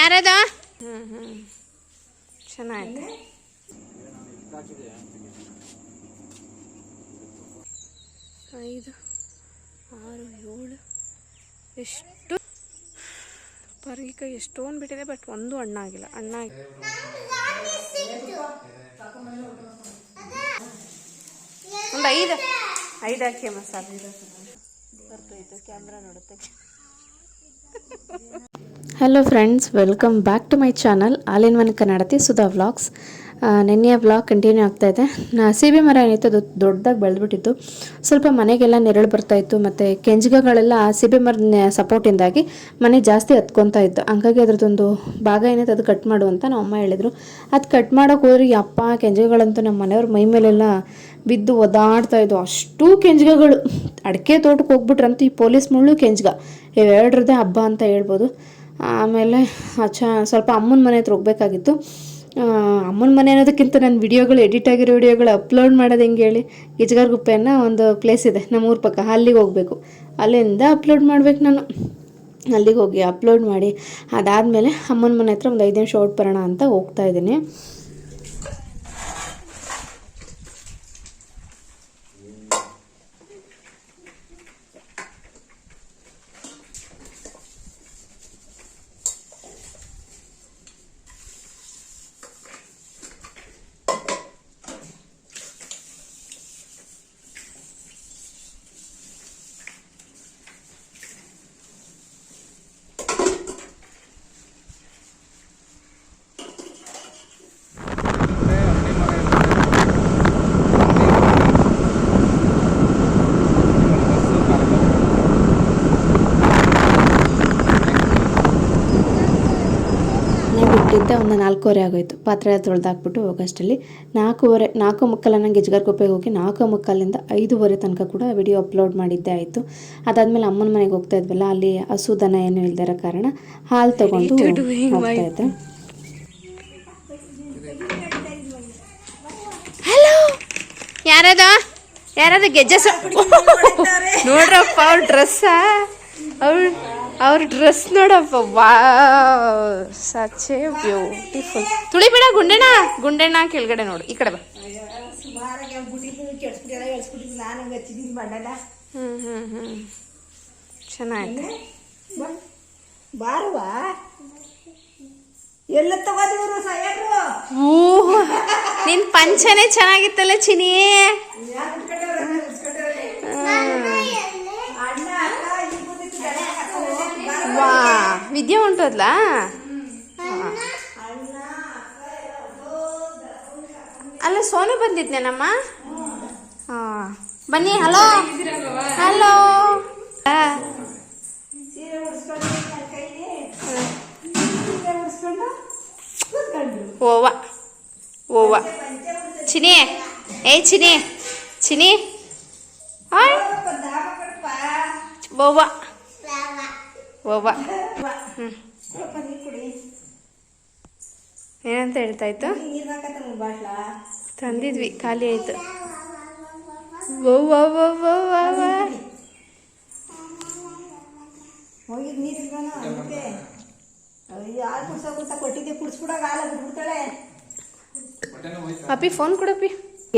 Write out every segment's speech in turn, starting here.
ಯಾರದ ಚೆನ್ನಾಗಿದೆ. 5 6 7 ಎಷ್ಟು ಪರಗಿಕಾಯಿ ಎಷ್ಟೊಂದು ಬಿಟ್ಟಿದೆ. ಬಟ್ ಒಂದು ಹಣ್ಣಾಗಿಲ್ಲ. ಒಂದು 5 ಹಾಕಿ ಮಸಾಲೆ ಬರ್ತೈತೆ. ಕ್ಯಾಮ್ರಾ ನೋಡುತ್ತೆ. Hello friends, welcome back to my channel all in one Kannadati Sudha vlogs. ನಿನ್ನೆಯ ವ್ಲಾಗ್ ಕಂಟಿನ್ಯೂ ಆಗ್ತಾಯಿದೆ. ಸೀಬೆ ಮರ ಏನಿತ್ತು ಅದು ದೊಡ್ಡದಾಗಿ ಬೆಳೆದ್ಬಿಟ್ಟಿತ್ತು. ಸ್ವಲ್ಪ ಮನೆಗೆಲ್ಲ ನೆರಳು ಬರ್ತಾಯಿತ್ತು ಮತ್ತು ಕೆಂಜ್ಗಗಳೆಲ್ಲ ಸೀಬೆ ಮರದ ಸಪೋರ್ಟಿಂದಾಗಿ ಮನೆ ಜಾಸ್ತಿ ಹತ್ಕೊತಾ ಇತ್ತು. ಹಂಗಾಗಿ ಅದ್ರದ್ದೊಂದು ಭಾಗ ಏನಿತ್ತು ಅದು ಕಟ್ ಮಾಡು ಅಂತ ನಮ್ಮ ಅಮ್ಮ ಹೇಳಿದರು. ಅದು ಕಟ್ ಮಾಡೋಕೆ ಹೋದ್ರೆ ಅಪ್ಪ ಕೆಂಜ್ಗಗಳಂತೂ ನಮ್ಮ ಮನೆಯವ್ರ ಮೈ ಮೇಲೆಲ್ಲ ಬಿದ್ದು ಒದಾಡ್ತಾಯಿದ್ವು. ಅಷ್ಟೂ ಕೆಂಜ್ಗಗಳು. ಅಡಿಕೆ ತೋಟಕ್ಕೆ ಹೋಗ್ಬಿಟ್ರಂತೂ ಈ ಪೊಲೀಸ್ ಮುಳ್ಳು ಕೆಂಜ್ಗ ಇವೆರಡ್ರದ್ದೇ ಹಬ್ಬ ಅಂತ ಹೇಳ್ಬೋದು. ಆಮೇಲೆ ಸ್ವಲ್ಪ ಅಮ್ಮನ ಮನೆ ಹತ್ರ ಹೋಗ್ಬೇಕಾಗಿತ್ತು. ಅಮ್ಮನ ಮನೆ ಅನ್ನೋದಕ್ಕಿಂತ ನನ್ನ ವಿಡಿಯೋಗಳು ಎಡಿಟ್ ಆಗಿರೋ ವಿಡಿಯೋಗಳು ಅಪ್ಲೋಡ್ ಮಾಡೋದು ಹೆಂಗೆ ಹೇಳಿ, ಗಿಜ್ಗಾರಗುಪ್ಪೆ ಅನ್ನೋ ಒಂದು ಪ್ಲೇಸ್ ಇದೆ ನಮ್ಮ ಊರ ಪಕ್ಕ, ಅಲ್ಲಿಗೆ ಹೋಗಬೇಕು. ಅಲ್ಲಿಂದ ಅಪ್ಲೋಡ್ ಮಾಡ್ಬೇಕು ನಾನು. ಅಲ್ಲಿಗೆ ಹೋಗಿ ಅಪ್ಲೋಡ್ ಮಾಡಿ ಅದಾದಮೇಲೆ ಅಮ್ಮನ ಮನೆ ಹತ್ರ ಒಂದು 5 ನಿಮಿಷ ಓಟ್ ಬರೋಣ ಅಂತ ಹೋಗ್ತಾಯಿದ್ದೀನಿ. ಬಿಟ್ಟಿದ್ದೆ ಒಂದು 4:15 ಆಗೋಯ್ತು. ಪಾತ್ರೆ ತೊಳೆದಾಕ್ಬಿಟ್ಟು ಹೋಗೋಷ್ಟರಲ್ಲಿ 4:45 ನಂಗೆ ಗಿಜ್ಗಾರಗುಪ್ಪೆಗೆ ಹೋಗಿ 4:45 5:15 ತನಕ ಕೂಡ ವಿಡಿಯೋ ಅಪ್ಲೋಡ್ ಮಾಡಿದ್ದೇ ಆಯಿತು. ಅದಾದಮೇಲೆ ಅಮ್ಮನ ಮನೆಗೆ ಹೋಗ್ತಾ ಇದ್ವಲ್ಲ, ಅಲ್ಲಿ ಹಸು ದನ ಏನೂ ಇಲ್ದಿರೋ ಕಾರಣ ಹಾಲು ತೊಗೊಂಡು ಹೋಗ್ತಾ ಇದ್ದೆ. ಹಲೋ, ಯಾರದ ಗೆಜ್ಜೆ ನೋಡ್ರಪ್ಪ ಅವ್ರ ಡ್ರೆಸ್ಸಾ, ಅವ್ರ ಡ್ರೆಸ್ ನೋಡಪ್ಪ. ವಾ, ಸಚ್ ಎ ಬ್ಯೂಟಿಫುಲ್. ತುಳಿ ಬಿಡ ಗುಂಡೆಣ್ಣ ಕೆಳಗಡೆ ನೋಡು. ಈ ಕಡೆ ಬಾ. ಚೆನ್ನಾಗಿದೆ. ನಿನ್ ಪಂಚನೆ ಚೆನ್ನಾಗಿತ್ತಲ್ಲ ಚಿನಿ. ವಾ, ವಿದ್ಯೆ ಹೊಂಟೋದ್ಲ. ಅಲ್ಲ ಸೋನು ಬಂದಿದ್ನೇನಮ್ಮ. ಬನ್ನಿ. Hello hello. ಓವ ಚಿನಿ. ಚಿನಿ ಓವ ಏನಂತ ಹೇಳ್ತಾ ಇತ್ತು. ತಂದಿದ್ವಿ, ಖಾಲಿ ಆಯ್ತು. ಅಪ್ಪಿ ಫೋನ್ ಕೊಡಪ್ಪಿ.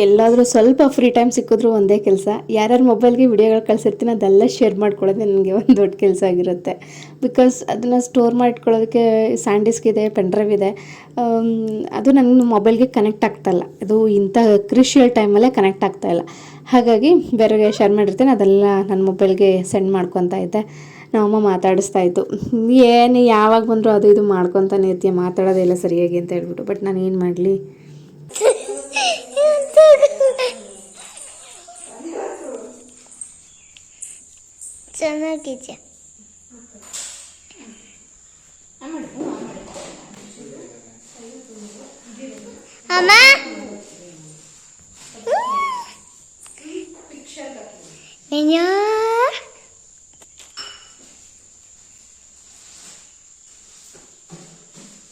ಎಲ್ಲಾದರೂ ಸ್ವಲ್ಪ ಫ್ರೀ ಟೈಮ್ ಸಿಕ್ಕಿದ್ರು ಒಂದೇ ಕೆಲಸ, ಯಾರ್ಯಾರ ಮೊಬೈಲ್ಗೆ ವಿಡಿಯೋಗಳು ಕಳಿಸಿರ್ತೀನಿ ಅದೆಲ್ಲ ಶೇರ್ ಮಾಡ್ಕೊಳ್ಳೋದು ನನಗೆ ಒಂದು ದೊಡ್ಡ ಕೆಲಸ ಆಗಿರುತ್ತೆ. ಬಿಕಾಸ್ ಅದನ್ನು ಸ್ಟೋರ್ ಮಾಡಿಟ್ಕೊಳ್ಳೋದಕ್ಕೆ ಸ್ಯಾಂಡಿಸ್ಕ್ ಇದೆ, ಪೆನ್ಡ್ರೈವ್ ಇದೆ. ಅದು ನನ್ನ ಮೊಬೈಲ್ಗೆ ಕನೆಕ್ಟ್ ಆಗ್ತಾಯಿಲ್ಲ. ಅದು ಇಂಥ ಕ್ರಿಷಿಯಲ್ ಟೈಮಲ್ಲೇ ಕನೆಕ್ಟ್ ಆಗ್ತಾಯಿಲ್ಲ. ಹಾಗಾಗಿ ಬೇರೆಗೆ ಶೇರ್ ಮಾಡಿರ್ತೀನಿ, ಅದೆಲ್ಲ ನನ್ನ ಮೊಬೈಲ್ಗೆ ಸೆಂಡ್ ಮಾಡ್ಕೊತಾ ಇದ್ದೆ. ನಮ್ಮಮ್ಮ ಮಾತಾಡಿಸ್ತಾ ಇತ್ತು, ಏನು ಯಾವಾಗ ಬಂದರೂ ಅದು ಇದು ಮಾಡ್ಕೊತಾನೆ ಇರ್ತೀಯ, ಮಾತಾಡೋದೇ ಇಲ್ಲ ಸರಿಯಾಗಿ ಅಂತ ಹೇಳ್ಬಿಟ್ಟು. ಬಟ್ ನಾನು ಏನು ಮಾಡಲಿ. ಚೆನ್ನಾಗಿದೆ. ಅಮ್ಮ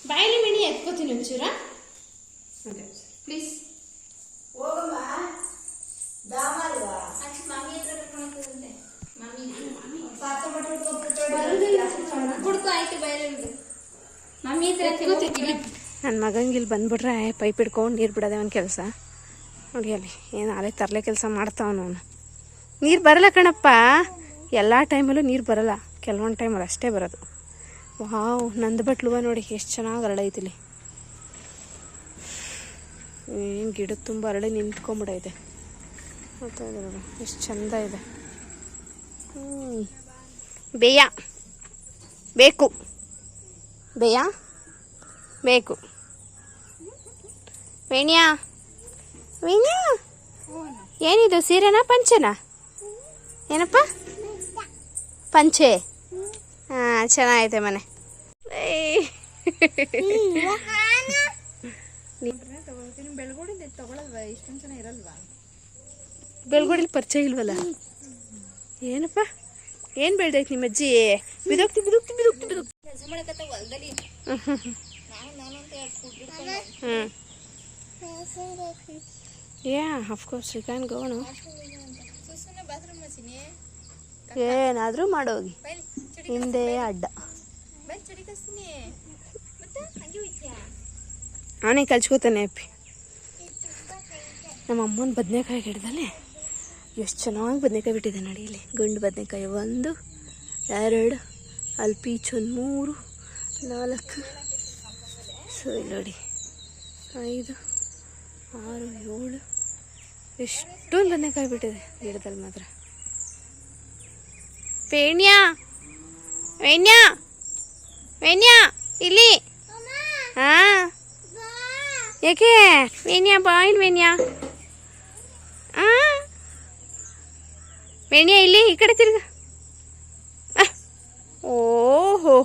ಬಾಯಲ್ಲಿ ಮಿಣಿ ಎತ್ಕೋತೀನಿ ಒಂಚೂರ ಪ್ಲೀಸ್. ಕುಡ್ಕೊ ಆಯ್ತು. ಬಯಲು ನನ್ನ ಮಗಂಗೆ ಇಲ್ಲಿ ಬಂದ್ಬಿಟ್ರೆ ಪೈಪ್ ಹಿಡ್ಕೊಂಡು ನೀರು ಬಿಡೋದೇ ಒಂದು ಕೆಲಸ. ನೋಡಿ ಅಲ್ಲಿ ಏನು ಅಲೆ ತರಲೆ ಕೆಲಸ ಮಾಡ್ತಾವನು ಅವನು. ನೀರು ಬರಲ್ಲ ಕಣಪ್ಪ, ಎಲ್ಲ ಟೈಮಲ್ಲೂ ನೀರು ಬರಲ್ಲ, ಕೆಲವೊಂದು ಟೈಮಲ್ಲಿ ಅಷ್ಟೇ ಬರೋದು. ವಾವ್, ನಂದು ಬಟ್ಲುವ ನೋಡಿ ಎಷ್ಟು ಚೆನ್ನಾಗಿ ಹರಡೈತಿ ಇಲ್ಲಿ. ಏನು ಗಿಡದ ತುಂಬ ಹರಳಿ ನಿಂತ್ಕೊಂಡ್ಬಿಡೈತೆ. ನೋಡ್ತಾ ಇದ್ದಾರೆ ಎಷ್ಟು ಚಂದ ಇದೆ. ಬೇಯ ಬೇಕು, ಬೇಯ ಬೇಕು. ವೇಣ್ಯಾ ವೇಣ್ಯಾ, ಏನಿದು ಸೀರೆನಾ ಪಂಚೆನಾ? ಏನಪ್ಪ ಪಂಚೆ? ಹಾಂ, ಚೆನ್ನಾಗೈತೆ ಮನೆ. ಬೆಳ್ಗೋಡಿಲಿ ಪರಿಚಯ ಇಲ್ವಲ್ಲ. ಏನಪ್ಪ ಏನು ಬೆಳ್ದೈತಿ ನಿಮ್ಮ ಅಜ್ಜಿ? ಬಿದೋಗ್ತಿ ಬಿದೋಗ್ತಿ ಬಿದೋಗ್ತಿ ಬಿದೋಗ್ತಿ. Yeah, of course you can go, no? ಏನಾದರೂ ಮಾಡೋಗಿ ಹಿಂದೆ ಅಡ್ಡ. ಅವನೇ ಕಲ್ಚ್ಕೋತಾನೆ ಅಪ್ಪಿ. ನಮ್ಮ ಅಮ್ಮನ ಬದನೆಕಾಯಿ ಗಿಡದಲ್ಲಿ ಎಷ್ಟು ಚೆನ್ನಾಗಿ ಬದನೆಕಾಯಿ ಬಿಟ್ಟಿದೆ ನೋಡಿ. ಇಲ್ಲಿ ಗಂಡು ಬದನೆಕಾಯಿ 1 2, ಅಲ್ಲಿ ಪೀಚ್ 3 4, ಸೊ ಇಲ್ಲಿ ನೋಡಿ 5 6 7, ಎಷ್ಟೊಂದು ಬದನೆಕಾಯಿ ಬಿಟ್ಟಿದೆ ಗಿಡದಲ್ಲಿ ಮಾತ್ರ. ವೇಣ್ಯಾ ವೇಣ್ಯಾ ವೇಣ್ಯಾ ಇಲ್ಲಿ. ಹಾಂ, ಯಾಕೆ ವೇಣ್ಯಾ ಬಾಯ್ ವೇಣ್ಯಾ? ವೇಣ್ಯಾ ಇಲ್ಲಿ ಈ ಕಡೆ ತಿರ್ಗ. ಓಹೋ,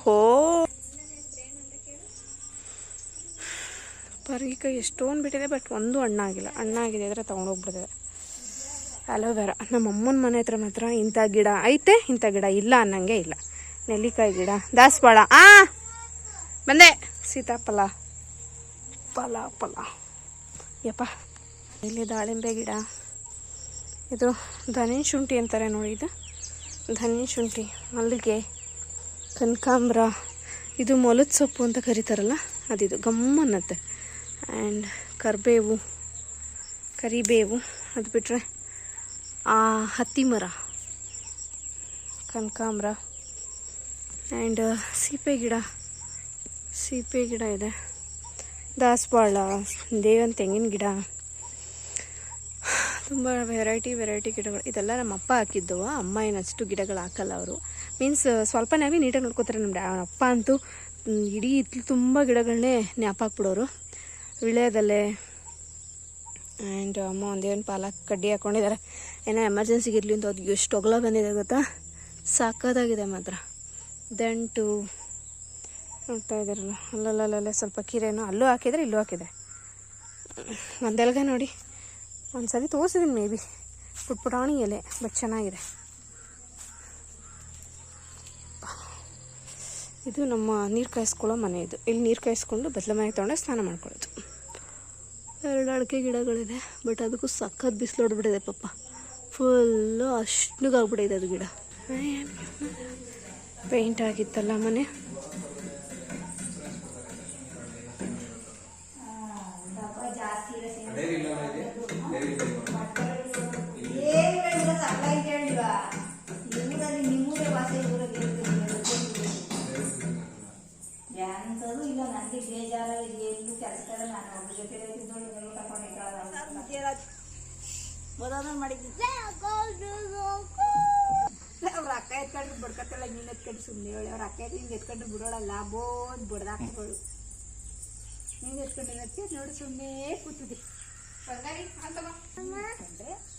ಪರಗಿಕಾಯಿ ಎಷ್ಟೊಂದು ಬಿಟ್ಟಿದೆ, ಬಟ್ ಒಂದು ಹಣ್ಣಾಗಿಲ್ಲ. ಹಣ್ಣಾಗಿದೆ ಅಂದರೆ ತೊಗೊಂಡೋಗ್ಬಿಡ್ತದೆ. ಅಲೋವೆರಾ ನಮ್ಮ ಅಮ್ಮನ ಮನೆ ಹತ್ರ ಮಾತ್ರ ಇಂಥ ಗಿಡ ಐತೆ, ಇಂಥ ಗಿಡ ಇಲ್ಲ ಅನ್ನಂಗೆ ಇಲ್ಲ. ನೆಲ್ಲಿಕಾಯಿ ಗಿಡ, ದಾಸವಾಳ, ಬಂದೆ. ಸೀತಾಫಲ, ಫಲ ಯಪ್ಪ. ಇಲ್ಲಿ ದಾಳಿಂಬೆ ಗಿಡ, ಇದು ಧನಿನ್ ಶುಂಠಿ ಅಂತಾರೆ ನೋಡಿ. ಇದು ಧನಿನ್ ಶುಂಠಿ, ಮಲ್ಲಿಗೆ, ಕನಕಾಂಬ್ರ, ಇದು ಮೊಲದ ಸೊಪ್ಪು ಅಂತ ಕರೀತಾರಲ್ಲ ಅದಿದು, ಗಮ್ಮನ್ನತ್ತೆ. ಆ್ಯಂಡ್ ಕರಿಬೇವು, ಅದು ಬಿಟ್ಟರೆ ಹತ್ತಿ ಮರ, ಕನಕಾಂಬ್ರ, ಆ್ಯಂಡ್ ಸೀಪೆ ಗಿಡ ಇದೆ, ದಾಸವಾಳ, ದೇವನ ತೆಂಗಿನ ಗಿಡ, ತುಂಬ ವೆರೈಟಿ ಗಿಡಗಳು. ಇದೆಲ್ಲ ನಮ್ಮ ಅಪ್ಪ ಹಾಕಿದ್ದು. ಅಮ್ಮ ಏನಷ್ಟು ಗಿಡಗಳು ಹಾಕಲ್ಲ ಅವರು. ಮೀನ್ಸ್ ಸ್ವಲ್ಪ ನಾವೇ ನೀಟಾಗಿ ನೋಡ್ಕೋತಾರೆ. ನಮ್ಮ ಅಪ್ಪ ಅಂತೂ ಇಡೀ ಇತ್ಲು ತುಂಬ ಗಿಡಗಳನ್ನೇ ನ್ಯಾಪ ಹಾಕ್ಬಿಡೋರು. ವಿಳ್ಯದಲ್ಲೇ. ಆ್ಯಂಡ್ ಅಮ್ಮ ಒಂದೇನು ಪಾಲಕ್ ಕಡ್ಡಿ ಹಾಕ್ಕೊಂಡಿದ್ದಾರೆ, ಏನೋ ಎಮರ್ಜೆನ್ಸಿಗೆ ಇರಲಿ ಅಂತ. ಅದು ಎಷ್ಟು ಒಗ್ಲ ಬಂದಿದೆ ಗೊತ್ತಾ, ಸಾಕಾದಾಗಿದೆ ಮಾತ್ರ. ದಂಟು ನೋಡ್ತಾ ಇದ್ದಾರಲ್ಲ, ಅಲ್ಲಲ್ಲೇ ಸ್ವಲ್ಪ ಕೀರೆನೋ ಅಲ್ಲೂ ಹಾಕಿದರೆ ಇಲ್ಲೂ ಹಾಕಿದೆ. ಒಂದೆಲ್ಗ ನೋಡಿ, ಒಂದ್ಸರಿ ತೋರಿಸಿದ್ದೀನಿ ಮೇ ಬಿ, ಪುಟ್ಪುಟಾಣಿ ಎಲೆ, ಬಟ್ ಚೆನ್ನಾಗಿದೆ. ಇದು ನಮ್ಮ ನೀರು ಕಾಯಿಸ್ಕೊಳ್ಳೋ ಮನೆ. ಇದು ಇಲ್ಲಿ ನೀರು ಕಾಯಿಸ್ಕೊಂಡು ಬದಲ ಮನೆಗೆ ತೊಗೊಂಡೆ ಸ್ನಾನ ಮಾಡ್ಕೊಳ್ಳೋದು. 2 ಅಡಿಕೆ ಗಿಡಗಳಿದೆ, ಬಟ್ ಅದಕ್ಕೂ ಸಖತ್ ಬಿಸಿಲು ಹೊಡ್ಬಿಟ್ಟಿದೆ ಪಾಪ. ಫುಲ್ಲು ಅಷ್ಟುಗಾಗ್ಬಿಟ್ಟಿದೆ ಅದು ಗಿಡ. ಪೇಂಟ್ ಆಗಿತ್ತಲ್ಲ ಮನೆ. ಅವ್ರ ಅಕ್ಕ ಎತ್ಕೊಂಡ್ರು ಬಡ್ಕತ್ತಲ್ಲ, ನೀನು ಎತ್ಕೊಂಡು ಸುಮ್ಮನೆ ಹೇಳಿ. ಅವ್ರ ಅಕ್ಕ ಹಿಂಗೆ ಎತ್ಕೊಂಡ್ರು ಬಿಡೋಳಲ್ಲ, ಬೋದ್ ಬಡ್ದಾಕ್ಗಳು. ನೀನು ಎತ್ಕೊಂಡಿರತ್ತೆ ನೋಡಿ, ಸುಮ್ಮನೆ ಕೂತಿದ್ದಿ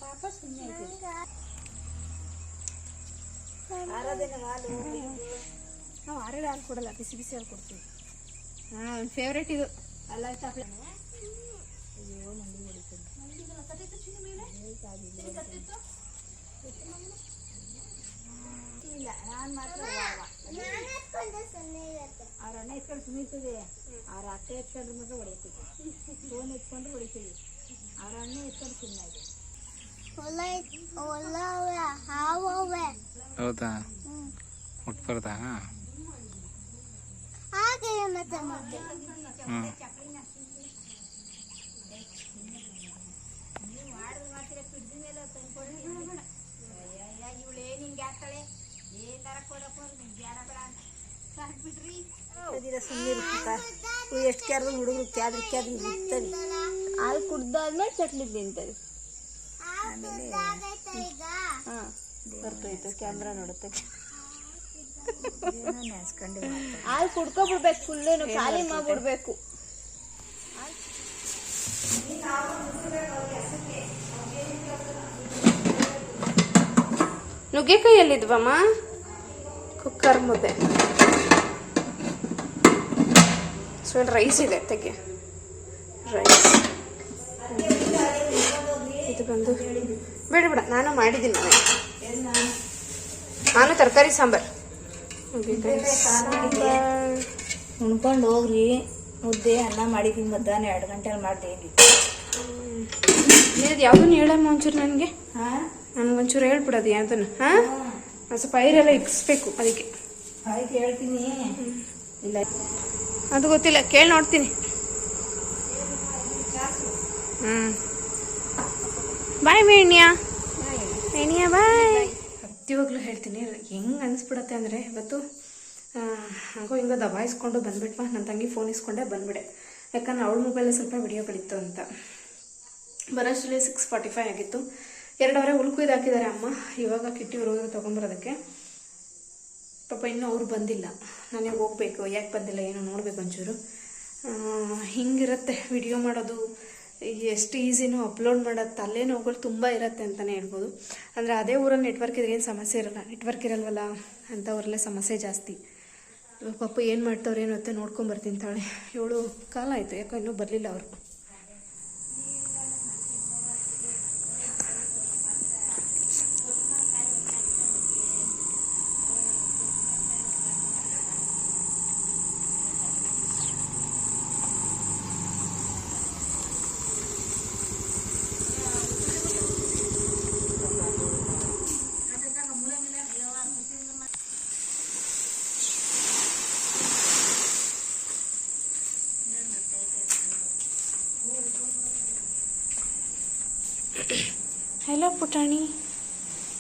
ಪಾಪ. ಸುಮ್ಮನೆ ಆರಾಧನೆ ಹಾಲು ನಾವು ಆರೇಳು ಹಾಲು ಕೊಡಲ್ಲ, ಬಿಸಿ ಬಿಸಿ ಹಾಲು ಕೊಡ್ತೀವಿ. ಹಾಂ, ಫೇವ್ರೇಟ್ ಇದು. ಅಲ್ಲ ಚಾಕ್ಲೇಟ್. ಇಲ್ಲ, ನಾನು ಮಾತ್ರ ಅವ್ರ ಅಣ್ಣ ಎತ್ಕೊಂಡು ಸುಮ್ಮನೆ, ಅವ್ರ ಅಕ್ಕ ಎತ್ಕೊಂಡ್ರೆ ಮಾತ್ರ ಹೊಡಿತೀವಿ. ಫೋನ್ ಎತ್ಕೊಂಡ್ರೆ ಹೊಡಿತೀವಿ. ಅವ್ರ ಅಣ್ಣ ಎತ್ಕೊಂಡು ಸುಮ್ಮನೆ ಇದೆ. ಹೌದಾ? ಮುಟ್ಬಾರ್ದಾ? ಇವಳೇನು ಹಿಂಗೆ ಆಗ್ತಾಳೆ ಏನಾರ ಕೊಡಪ್ಪ ಬೇಡ ಬೇಡ ಅಂತ ಸಾಕ್ಬಿಟ್ರಿ ಎಷ್ಟು ಕ್ಯಾರ ಹುಡುಗರು ಕ್ಯಾದ್ರ ಇರ್ತವೆ ಹಾಲು ಕುಡ್ದಾದ್ಮೇಲೆ ಚಟ್ನಿ ತಿಂತದೆ ಆಮೇಲೆ ಹಾಂ ಬರ್ತೈತೆ ಕ್ಯಾಮ್ರಾ ನೋಡುತ್ತೆ ಹಾಲು ಕುಡ್ಕೊಬಿಡ್ಬೇಕು ಫುಲ್ಲೇನು ಖಾಲಿ ಮಾಡ್ಬಿಡ್ಬೇಕು ನುಗ್ಗೆಕಾಯಿ ಎಲ್ಲಿದ್ವಮ್ಮ ಕುಕ್ಕರ್ ಮುದ್ದೆ ಸೊ ರೈಸ್ ಇದೆ ತೆಗೆ ರೈಸ್ ಇದು ಬಂದು ಬೇಡ ಬೇಡ ನಾನು ಮಾಡಿದ್ದೀನಿ ನಾನು ತರಕಾರಿ ಸಾಂಬಾರು ಉಣ್ಕೊಂಡು ಹೋಗ್ರಿ ಮುದ್ದೆ ಅನ್ನ ಮಾಡಿದ್ದೀನಿ ಮಧ್ಯಾಹ್ನ 2 ಗಂಟೆಲಿ ಮಾಡ್ತೀನಿ ಇದು ಯಾವುದನ್ನು ಹೇಳಮ್ಮ ಒಂಚೂರು ನನಗೆ ಹಾಂ ನನಗೊಂಚೂರು ಹೇಳ್ಬಿಡೋದು ಯಾವುದನ್ನು ಹಾಂ ಸ್ವಲ್ಪ ಐರೆಲ್ಲ ಇಕ್ಸ್ಬೇಕು ಅದಕ್ಕೆ ಹೇಳ್ತೀನಿ ಇಲ್ಲ ಅದು ಗೊತ್ತಿಲ್ಲ ಕೇಳಿ ನೋಡ್ತೀನಿ ಬಾಯ್ ಮೇಣ್ಯಾ ಮೇಣ್ಯಾ ಬಾಯ್ ಸತ್ಯವಾಗ್ಲೂ ಹೇಳ್ತೀನಿ ಹೆಂಗೆ ಅನಿಸ್ಬಿಡತ್ತೆ ಅಂದರೆ ಇವತ್ತು ಹಂಗೋ ಹಿಂಗೋ ದಬಾಯಿಸ್ಕೊಂಡು ಬಂದ್ಬಿಟ್ವಾ ನನ್ನ ತಂಗಿ ಫೋನ್ ಇಸ್ಕೊಂಡೆ ಬಂದ್ಬಿಡೆ ಯಾಕಂದ್ರೆ ಅವಳ ಮೊಬೈಲಲ್ಲಿ ಸ್ವಲ್ಪ ವಿಡಿಯೋಗಳಿತ್ತು ಅಂತ ಬರೋಷ್ಟರಲ್ಲಿ 6:45 ಆಗಿತ್ತು 2 ಅವರೆ ಉಳ್ಕುಯ್ದು ಹಾಕಿದ್ದಾರೆ ಅಮ್ಮ ಇವಾಗ ಕಿಟ್ಟಿ ಹೋಗಿ ತೊಗೊಂಬರೋದಕ್ಕೆ ಪಾಪ ಇನ್ನೂ ಅವ್ರು ಬಂದಿಲ್ಲ ನನಗೆ ಹೋಗ್ಬೇಕು ಯಾಕೆ ಬಂದಿಲ್ಲ ಏನೋ ನೋಡ್ಬೇಕು ಒಂಚೂರು ಹಿಂಗಿರುತ್ತೆ ವಿಡಿಯೋ ಮಾಡೋದು ಎಷ್ಟು ಈಸಿನೂ ಅಪ್ಲೋಡ್ ಮಾಡೋದು ತಲೆನೋವುಗಳು ತುಂಬ ಇರುತ್ತೆ ಅಂತಲೇ ಹೇಳ್ಬೋದು ಅಂದರೆ ಅದೇ ಊರಲ್ಲಿ ನೆಟ್ವರ್ಕ್ ಇದ್ರೆ ಏನು ಸಮಸ್ಯೆ ಇರಲ್ಲ ನೆಟ್ವರ್ಕ್ ಇರಲ್ವಲ್ಲ ಅಂಥವ್ರಲ್ಲೇ ಸಮಸ್ಯೆ ಜಾಸ್ತಿ ಇವಾಗ ಪಾಪ ಏನು ಮಾಡ್ತವ್ರು ಏನು ಅಂತ ನೋಡ್ಕೊಂಬರ್ತೀನಿ ತಾಳೆ 7 ಕಾಲ ಆಯಿತು ಯಾಕೋ ಇನ್ನೂ ಬರಲಿಲ್ಲ ಅವರು ಹಲೋ ಪುಟಾಣಿ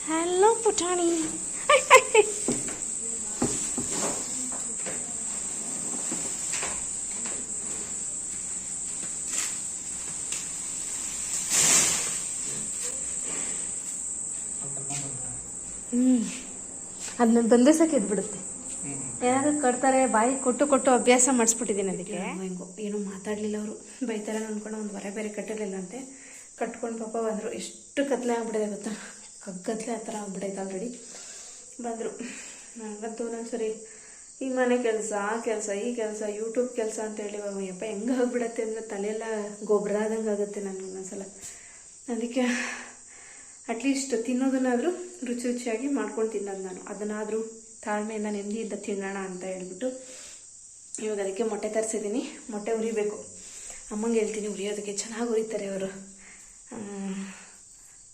ಹಲೋ ಪುಟಾಣಿ ಅದನ್ನ ಬಂದಿಸಕ್ಕೆ ಎದ್ಬಿಡುತ್ತೆ ಏನಾದ್ರು ಕಟ್ತಾರೆ ಬಾಯಿ ಕೊಟ್ಟು ಕೊಟ್ಟು ಅಭ್ಯಾಸ ಮಾಡಿಸ್ಬಿಟ್ಟಿದ್ದೀನಿ ಅದಕ್ಕೆ ಹೆಂಗೋ ಏನೂ ಮಾತಾಡಲಿಲ್ಲ ಅವರು ಬೈತಾರೆ ಅಂದ್ಕೊಂಡು ಒಂದು ವರೆ ಬೇರೆ ಕಟ್ಟಿರಲಿಲ್ಲ ಅಂತೆ ಕಟ್ಕೊಂಡು ಪಾಪ ಬಂದರು ಎಷ್ಟು ಕತ್ಲೆ ಆಗ್ಬಿಟ್ಟಿದೆ ಗೊತ್ತಾ ಕಗ್ಗತ್ಲೆ ಆ ಥರ ಆಗ್ಬಿಟ್ಟೈತೆ ಆಲ್ರೆಡಿ ಬಂದರು ನನಗಂತೂ ಒಂದೊಂದ್ಸರಿ ಈ ಮನೆ ಕೆಲಸ ಆ ಕೆಲಸ ಈ ಕೆಲಸ ಯೂಟ್ಯೂಬ್ ಕೆಲಸ ಅಂತೇಳಿ ಯಪ್ಪ ಹೆಂಗೆ ಆಗ್ಬಿಡತ್ತೆ ಅಂದರೆ ತಲೆಯೆಲ್ಲ ಗೊಬ್ಬರ ಆದಂಗೆ ಆಗುತ್ತೆ ನನಗೆ ಒಂದೊಂದ್ಸಲ ಅದಕ್ಕೆ ಅಟ್ಲೀಸ್ಟ್ ತಿನ್ನೋದನ್ನಾದರೂ ರುಚಿ ರುಚಿಯಾಗಿ ಮಾಡ್ಕೊಂಡು ತಿನ್ನೋದು ನಾನು ಅದನ್ನಾದರೂ ತಾಳ್ಮೆಯಿಂದ ನೆಮ್ಮದಿಯಿಂದ ತಿನ್ನೋಣ ಅಂತ ಹೇಳ್ಬಿಟ್ಟು ಇವಾಗ ಅದಕ್ಕೆ ಮೊಟ್ಟೆ ತರಿಸಿದ್ದೀನಿ ಮೊಟ್ಟೆ ಉರಿಬೇಕು ಅಮ್ಮಂಗೆ ಹೇಳ್ತೀನಿ ಉರಿಯೋದಕ್ಕೆ ಚೆನ್ನಾಗಿ ಉರಿತಾರೆ ಅವರು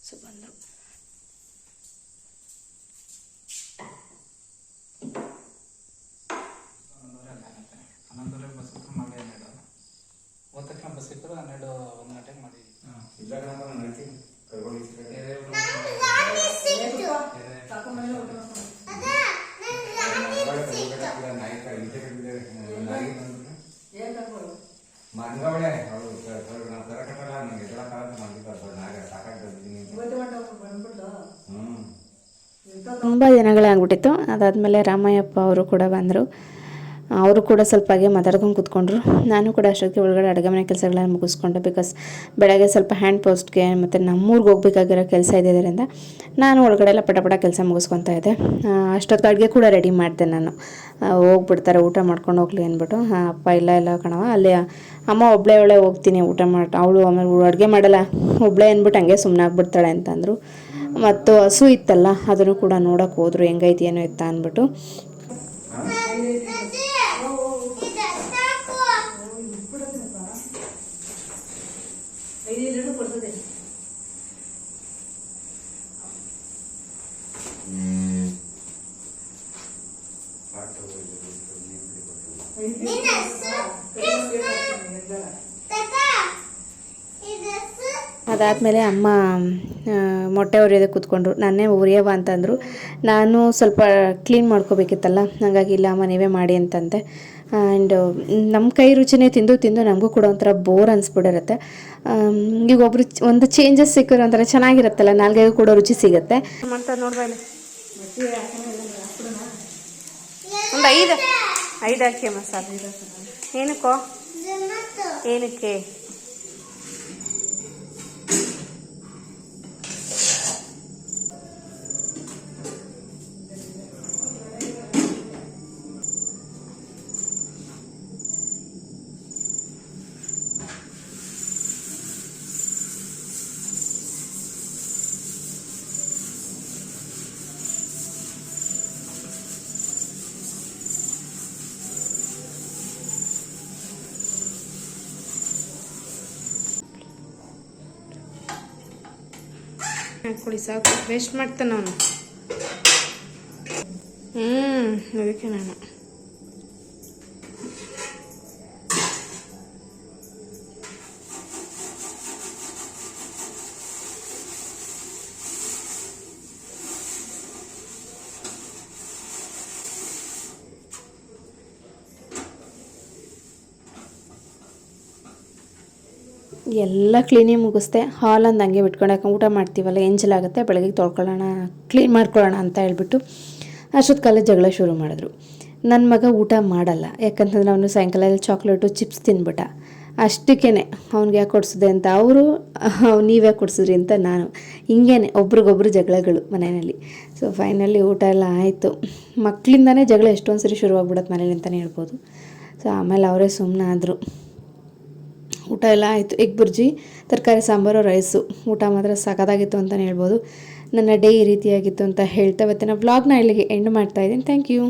ಸೊ ಬಂದರು ತುಂಬ ದಿನಗಳೇ ಆಗ್ಬಿಟ್ಟಿತ್ತು ಅದಾದಮೇಲೆ ರಾಮಯ್ಯಪ್ಪ ಅವರು ಕೂಡ ಬಂದರು ಅವರು ಕೂಡ ಸ್ವಲ್ಪ ಹಾಗೆ ಮಾತಾಡ್ಕೊಂಡು ಕೂತ್ಕೊಂಡ್ರು ನಾನು ಕೂಡ ಅಷ್ಟೊತ್ತಿಗೆ ಒಳಗಡೆ ಅಡುಗೆ ಮನೆ ಕೆಲಸಗಳನ್ನ ಮುಗಿಸ್ಕೊಂಡೆ ಬಿಕಾಸ್ ಬೆಳಗ್ಗೆ ಸ್ವಲ್ಪ ಹ್ಯಾಂಡ್ ಪೋಸ್ಟ್ಗೆ ಮತ್ತು ನಮ್ಮೂರಿಗೆ ಹೋಗ್ಬೇಕಾಗಿರೋ ಕೆಲಸ ಇದ್ದಿದ್ದರಿಂದ ನಾನು ಒಳಗಡೆ ಎಲ್ಲ ಪಟ ಕೆಲಸ ಮುಗಿಸ್ಕೊತಾ ಇದ್ದೆ ಅಷ್ಟೊತ್ತಿಗೆ ಅಡುಗೆ ಕೂಡ ರೆಡಿ ಮಾಡಿದೆ ನಾನು ಹೋಗ್ಬಿಡ್ತಾರೆ ಊಟ ಮಾಡ್ಕೊಂಡು ಹೋಗ್ಲಿ ಅಂದ್ಬಿಟ್ಟು ಅಪ್ಪ ಇಲ್ಲ ಕಣವ ಅಲ್ಲಿ ಅಮ್ಮ ಒಬ್ಬಳೇ ಹೋಗ್ತೀನಿ ಊಟ ಮಾಡಿ ಅವಳು ಆಮೇಲೆ ಅಡುಗೆ ಮಾಡಲ್ಲ ಒಬ್ಬಳೇ ಅಂದ್ಬಿಟ್ಟು ಹಂಗೆ ಸುಮ್ಮನೆ ಆಗ್ಬಿಡ್ತಾಳೆ ಅಂತಂದರು ಮತ್ತು ಹಸು ಇತ್ತಲ್ಲ ಅದನ್ನು ಕೂಡ ನೋಡೋಕೆ ಹೋದ್ರು ಹೆಂಗೈತಿ ಏನೋ ಇತ್ತ ಅಂದ್ಬಿಟ್ಟು ಅದಾದಮೇಲೆ ಅಮ್ಮ ಮೊಟ್ಟೆ ಉರಿಯೋದಕ್ಕೆ ಕೂತ್ಕೊಂಡ್ರು. ನಾನೇ ಉರಿಯವ ಅಂತಂದರು. ನಾನು ಸ್ವಲ್ಪ ಕ್ಲೀನ್ ಮಾಡ್ಕೋಬೇಕಿತ್ತಲ್ಲ, ಹಾಗಾಗಿ ಇಲ್ಲ ಅಮ್ಮ ನೀವೇ ಮಾಡಿ ಅಂತಂದೆ. ಆ್ಯಂಡ್ ನಮ್ಮ ಕೈ ರುಚಿನೇ ತಿಂದು ತಿಂದು ನಮಗೂ ಕೂಡ ಒಂಥರ ಬೋರ್ ಅನಿಸ್ಬಿಟ್ಟಿರುತ್ತೆ. ಈಗ ಒಬ್ರು ಒಂದು ಚೇಂಜಸ್ ಸಿಕ್ಕಿರೋ ಒಂಥರ ಚೆನ್ನಾಗಿರುತ್ತಲ್ಲ, ನಾಲ್ಗೈದು ಕೂಡ ರುಚಿ ಸಿಗುತ್ತೆ. ಮಾಡ್ತಾ ನೋಡ್ಬಾ ಇಲ್ಲಿ. ಒಂದು ಐದು ಹಾಕಿ ಮಸಾಲೆ. ಏನಕ್ಕೋ ಏನಕ್ಕೆ? ಹಾಕೊಳ್ಳಿ ಸಾಕು, ವೇಸ್ಟ್ ಮಾಡ್ತಾನೆ ಅವನು. ಅದಕ್ಕೆ ನಾನು ಎಲ್ಲ ಕ್ಲೀನಿಂಗ್ ಮುಗಿಸ್ದೆ. ಹಾಲಂದು ಹಂಗೆ ಬಿಟ್ಕೊಂಡು, ಯಾಕೆ ಊಟ ಮಾಡ್ತೀವಲ್ಲ ಎಂಜಲಾಗುತ್ತೆ, ಬೆಳಗ್ಗೆ ತೊಳ್ಕೊಳ್ಳೋಣ ಕ್ಲೀನ್ ಮಾಡ್ಕೊಳ್ಳೋಣ ಅಂತ ಹೇಳ್ಬಿಟ್ಟು ಅಷ್ಟೊತ್ತು ಕಾಲ ಜಗಳ ಶುರು ಮಾಡಿದ್ರು. ನನ್ನ ಮಗ ಊಟ ಮಾಡಲ್ಲ, ಯಾಕಂತಂದ್ರೆ ಅವನು ಸಾಯಂಕಾಲ ಚಾಕ್ಲೇಟು ಚಿಪ್ಸ್ ತಿನ್ಬಿಟ್ಟ. ಅಷ್ಟಕ್ಕೇ ಅವ್ನಿಗೆ ಯಾಕೆ ಕೊಡಿಸಿದೆ ಅಂತ ಅವರು, ನೀವ್ಯಾಕೆ ಕೊಡಿಸಿದ್ರಿ ಅಂತ ನಾನು. ಹಿಂಗೇನೆ ಒಬ್ರಿಗೊಬ್ರು ಜಗಳಗಳು ಮನೆಯಲ್ಲಿ. ಸೊ ಫೈನಲಿ ಊಟ ಎಲ್ಲ ಆಯಿತು. ಮಕ್ಕಳಿಂದನೇ ಜಗಳ ಎಷ್ಟೊಂದು ಸರಿ ಶುರುವಾಗ್ಬಿಡತ್ತೆ ಮನೇಲಿ ಅಂತಲೇ ಹೇಳ್ಬೋದು. ಸೊ ಆಮೇಲೆ ಅವರೇ ಸುಮ್ಮನಾದರು. ಊಟ ಎಲ್ಲ ಆಯಿತು. ಎಗ್ ಬುರ್ಜಿ, ತರಕಾರಿ ಸಾಂಬಾರು, ರೈಸು. ಊಟ ಮಾತ್ರ ಸಖತ್ತಾಗಿತ್ತು ಅಂತಲೇ ಹೇಳ್ಬೋದು. ನನ್ನ ಡೇ ಈ ರೀತಿಯಾಗಿತ್ತು ಅಂತ ಹೇಳ್ತಾ ಇವತ್ತಿನ ವ್ಲಾಗ್ನ ಇಲ್ಲಿಗೆ ಎಂಡ್ ಮಾಡ್ತಾಯಿದ್ದೀನಿ. Thank you.